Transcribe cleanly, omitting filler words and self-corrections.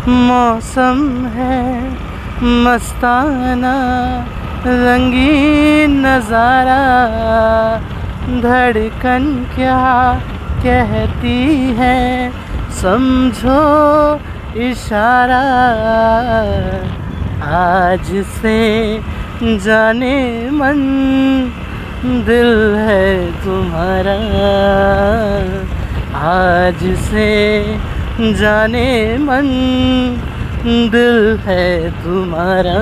मौसम है मस्ताना, रंगीन नज़ारा, धड़कन क्या कहती है समझो इशारा। आज से जाने मन दिल है तुम्हारा, आज से जाने मन दिल है तुम्हारा।